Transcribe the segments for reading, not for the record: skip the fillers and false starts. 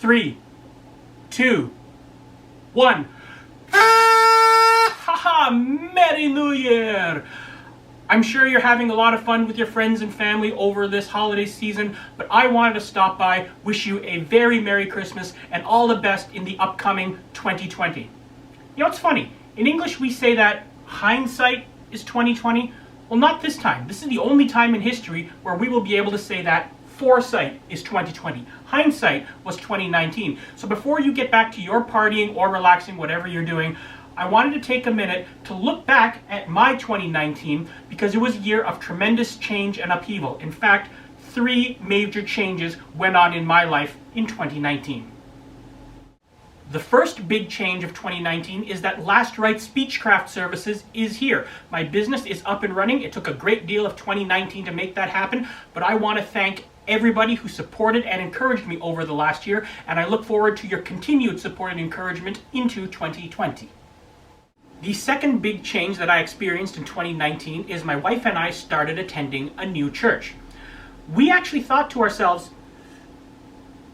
3, 2, 1. Haha, Merry New Year! I'm sure you're having a lot of fun with your friends and family over this holiday season, but I wanted to stop by, wish you a very Merry Christmas and all the best in the upcoming 2020. You know, it's funny. In English, we say that hindsight is 2020. Well, not this time. This is the only time in history where we will be able to say that foresight is 2020. Hindsight was 2019. So before you get back to your partying or relaxing, whatever you're doing, I wanted to take a minute to look back at my 2019 because it was a year of tremendous change and upheaval. In fact, 3 major changes went on in my life in 2019. The first big change of 2019 is that Last Right Speechcraft Services is here. My business is up and running. It took a great deal of 2019 to make that happen, but I want to thank everybody who supported and encouraged me over the last year, and I look forward to your continued support and encouragement into 2020. The second big change that I experienced in 2019 is my wife and I started attending a new church. We actually thought to ourselves,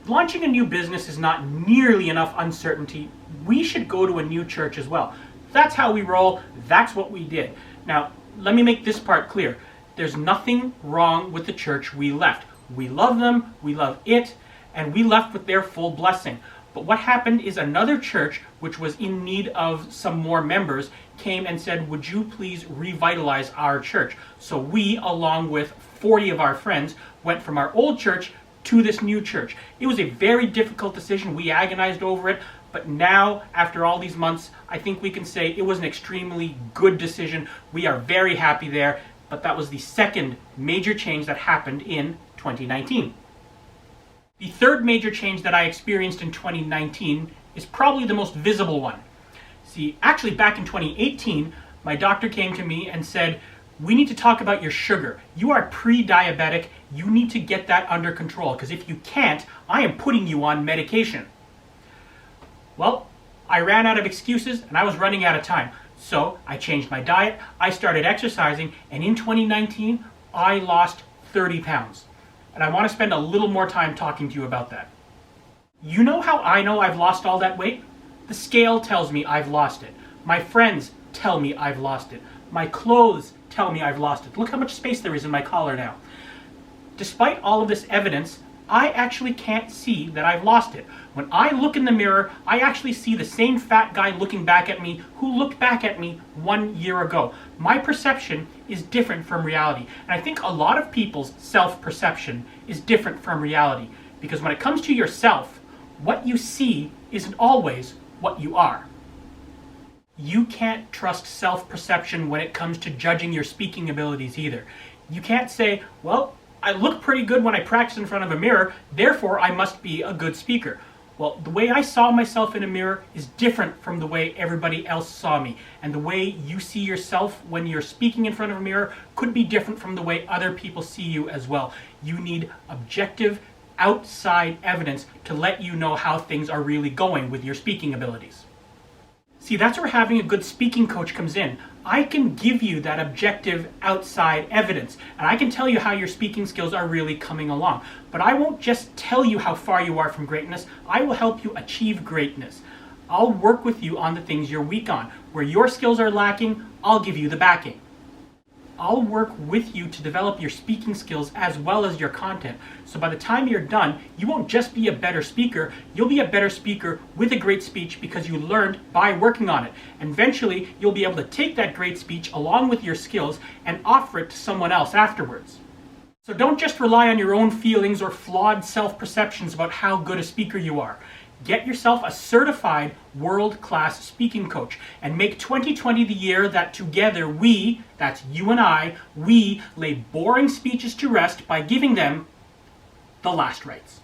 launching a new business is not nearly enough uncertainty. We should go to a new church as well. That's how we roll. That's what we did. Now, let me make this part clear. There's nothing wrong with the church we left. We love them, we love it, and we left with their full blessing. But what happened is another church, which was in need of some more members, came and said, would you please revitalize our church? So we, along with 40 of our friends, went from our old church to this new church. It was a very difficult decision. We agonized over it, but now, after all these months, I think we can say it was an extremely good decision. We are very happy there, but that was the second major change that happened in 2019. The third major change that I experienced in 2019 is probably the most visible one. See, actually back in 2018, my doctor came to me and said, we need to talk about your sugar. You are pre-diabetic. You need to get that under control, because if you can't, I am putting you on medication. Well, I ran out of excuses and I was running out of time. So I changed my diet, I started exercising, and in 2019, I lost 30 pounds. And I want to spend a little more time talking to you about that. You know how I know I've lost all that weight? The scale tells me I've lost it. My friends tell me I've lost it. My clothes tell me I've lost it. Look how much space there is in my collar now. Despite all of this evidence, I actually can't see that I've lost it. When I look in the mirror, I actually see the same fat guy looking back at me who looked back at me 1 year ago. My perception is different from reality. And I think a lot of people's self-perception is different from reality. Because when it comes to yourself, what you see isn't always what you are. You can't trust self-perception when it comes to judging your speaking abilities either. You can't say, well, I look pretty good when I practice in front of a mirror, therefore I must be a good speaker. Well, the way I saw myself in a mirror is different from the way everybody else saw me. And the way you see yourself when you're speaking in front of a mirror could be different from the way other people see you as well. You need objective, outside evidence to let you know how things are really going with your speaking abilities. See, that's where having a good speaking coach comes in. I can give you that objective outside evidence, and I can tell you how your speaking skills are really coming along. But I won't just tell you how far you are from greatness, I will help you achieve greatness. I'll work with you on the things you're weak on. Where your skills are lacking, I'll give you the backing. I'll work with you to develop your speaking skills as well as your content. So by the time you're done, you won't just be a better speaker, you'll be a better speaker with a great speech because you learned by working on it. And eventually, you'll be able to take that great speech along with your skills and offer it to someone else afterwards. So don't just rely on your own feelings or flawed self-perceptions about how good a speaker you are. Get yourself a certified world-class speaking coach and make 2020 the year that together we, that's you and I, we lay boring speeches to rest by giving them the last rites.